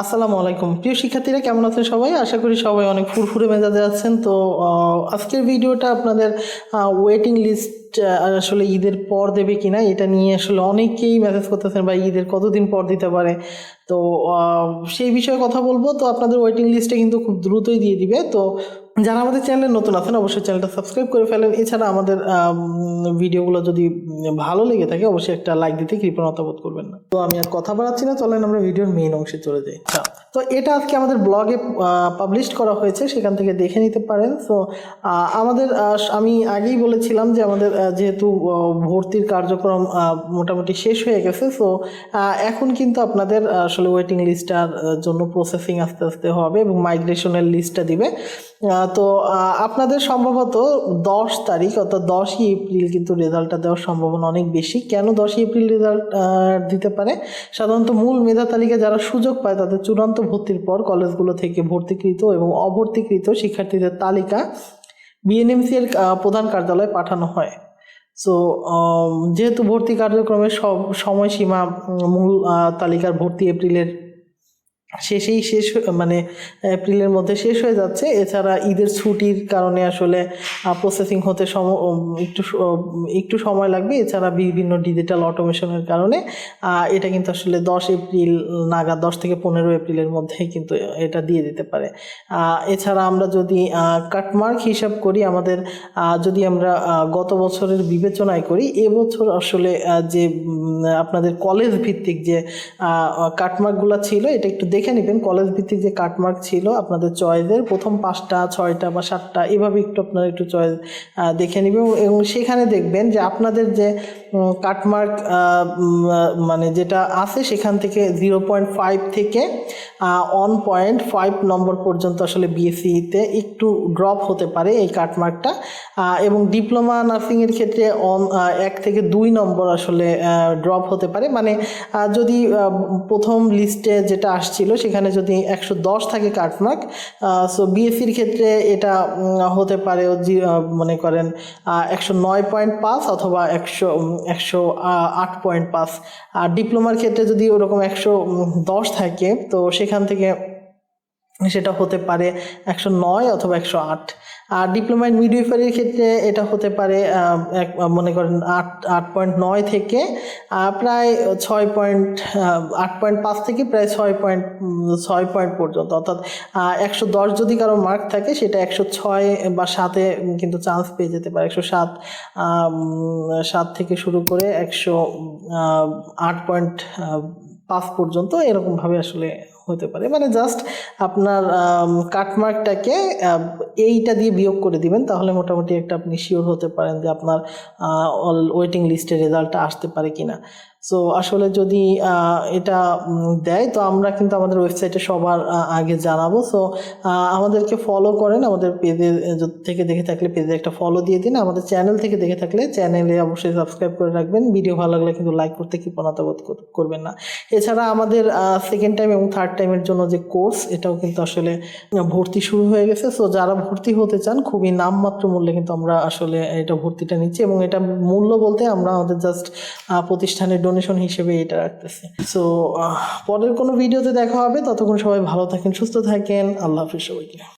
আসসালামু আলাইকুম প্রিয় শিক্ষার্থীরা, কেমন আছেন সবাই? আশা করি সবাই অনেক ফুরফুরে মেজাজে আছেন। তো আজকের ভিডিওটা আপনাদের ওয়েটিং লিস্ট আসলে ঈদের পর দেবে কিনা এটা নিয়ে আসলে অনেকেই মেসেজ করতেছেন, বা ঈদের কতদিন পর দিতে পারে। তো সেই বিষয়ে কথা বলবো। তো আপনাদের ওয়েটিং লিস্টে কিন্তু খুব দ্রুতই দিয়ে দিবে। তো যারা আমাদের চ্যানেলে নতুন আছেন অবশ্যই চ্যানেলটা সাবস্ক্রাইব করে ফেলেন। এছাড়া আমাদের ভিডিওগুলো যদি ভালো লেগে থাকে অবশ্যই একটা লাইক দিতে কৃপণতা বোধ করবেন না। তো আমি আর কথা বাড়াচ্ছি না, চলেন আমরা ভিডিওর মেইন অংশে চলে যাই। আচ্ছা, তো এটা আজকে আমাদের ব্লগে পাবলিশ করা হয়েছে, সেখান থেকে দেখে নিতে পারেন। সো আমাদের আমি আগেই বলেছিলাম যে আমাদের যেহেতু ভর্তির কার্যক্রম মোটামুটি শেষ হয়ে গেছে। সো এখন কিন্তু আপনাদের আসলে ওয়েটিং লিস্টটার জন্য প্রসেসিং আস্তে আস্তে হবে এবং মাইগ্রেশনের লিস্টটা দিবে। তো আপনাদের সম্ভবত 10 তারিখ অর্থাৎ 10ই এপ্রিল কিন্তু রেজাল্টটা দেওয়ার সম্ভাবনা অনেক বেশি। কেন 10ই এপ্রিল রেজাল্ট দিতে পারে? সাধারণত মূল মেধা তালিকায় যারা সুযোগ পায় তাদের চূড়ান্ত ভর্তির পর কলেজগুলো থেকে ভর্তিকৃত এবং অভর্তিকৃত শিক্ষার্থীদের তালিকা বিএনএমসি এর প্রধান কার্যালয়ে পাঠানো হয়। সো যেহেতু ভর্তি কার্যক্রমের সব সময়সীমা মূল তালিকার ভর্তি এপ্রিলের শেষ মানে এপ্রিলের মধ্যে শেষ হয়ে যাচ্ছে। এছাড়া ঈদের ছুটির কারণে আসলে প্রসেসিং হতে একটু সময় লাগবে। এছাড়া বিভিন্ন ডিজিটাল অটোমেশনের কারণে এটা কিন্তু আসলে 10 এপ্রিল নাগাদ, 10 থেকে 15 এপ্রিলের মধ্যে কিন্তু এটা দিয়ে দিতে পারে। এছাড়া আমরা যদি কাটমার্ক হিসাব করি, আমাদের যদি আমরা গত বছরের বিবেচনায় করি, এবছর আসলে যে আপনাদের কলেজ ভিত্তিক যে কাটমার্কগুলো ছিল এটা একটু দেখে নেবেন। কলেজ ভিত্তিক যে কাটমার্ক ছিল আপনাদের চয়েসের প্রথম 5টা 6টা বা 7টা এভাবে আপনারা একটু চয়েস দেখে নেবেন এবং সেখানে দেখবেন যে আপনাদের যে কাটমার্ক মানে যেটা আছে সেখান থেকে 0.5 থেকে 1.5 নম্বর পর্যন্ত আসলে বিএসসিতে একটু ড্রপ হতে পারে এই কাটমার্কটা। এবং ডিপ্লোমা নার্সিংয়ের ক্ষেত্রে 1 থেকে 2 নম্বর আসলে ড্রপ হতে পারে। মানে যদি প্রথম লিস্টে যেটা আসছিল সেখানে যদি 110 থাকে কাটমার্ক, সো বিএসসির ক্ষেত্রে এটা হতে পারে মনে করেন 109.5 অথবা 108.5। আর ডিপ্লোমার ক্ষেত্রে যদি ওরকম 110 থাকে তো সেখান থেকে সেটা হতে পারে 109 অথবা 108। আর ডিপ্লোমা ইন মিডওয়াইফারির ক্ষেত্রে এটা হতে পারে মনে করেন 8.9 থেকে প্রায় 8.5 থেকে প্রায় 6 পয়েন্ট পর্যন্ত। অর্থাৎ 110 যদি কারো মার্ক থাকে সেটা 106 বা 7-এ কিন্তু চান্স পেয়ে যেতে পারে। 107 থেকে শুরু করে 108.5 পর্যন্ত এরকমভাবে আসলে হতে পারে। মানে জাস্ট আপনার কাটমার্কটাকে এইটা দিয়ে বিয়োগ করে দিবেন, তাহলে মোটামুটি একটা আপনি শিওর হতে পারেন যে আপনার ওয়েটিং লিস্টের রেজাল্টটা আসতে পারে কিনা। সো আসলে যদি এটা দেয় তো আমরা কিন্তু আমাদের ওয়েবসাইটে সবার আগে জানাবো। সো আমাদেরকে ফলো করেন, আমাদের পেজে থেকে দেখে থাকলে পেজে একটা ফলো দিয়ে দিন। আমাদের চ্যানেল থেকে দেখে থাকলে চ্যানেলে অবশ্যই সাবস্ক্রাইব করে রাখবেন। ভিডিও ভালো লাগলে কিন্তু লাইক করতে কৃপণতা বোধ করবেন না। এছাড়া আমাদের সেকেন্ড টাইম এবং থার্ড টাইমের জন্য যে কোর্স এটাও কিন্তু আসলে ভর্তি শুরু হয়ে গেছে। সো যারা ভর্তি হতে চান খুবই নামমাত্র মূল্যে কিন্তু আমরা আসলে এটা ভর্তিটা নিচ্ছি এবং এটা মূল্য বলতে আমরা আমাদের জাস্ট প্রতিষ্ঠানের ডোনেশন হিসেবে এটা রাখতেছি। সো পরের কোনো ভিডিওতে দেখা হবে, ততক্ষণ সবাই ভালো থাকেন, সুস্থ থাকেন। আল্লাহ হাফিজ সবাইকে।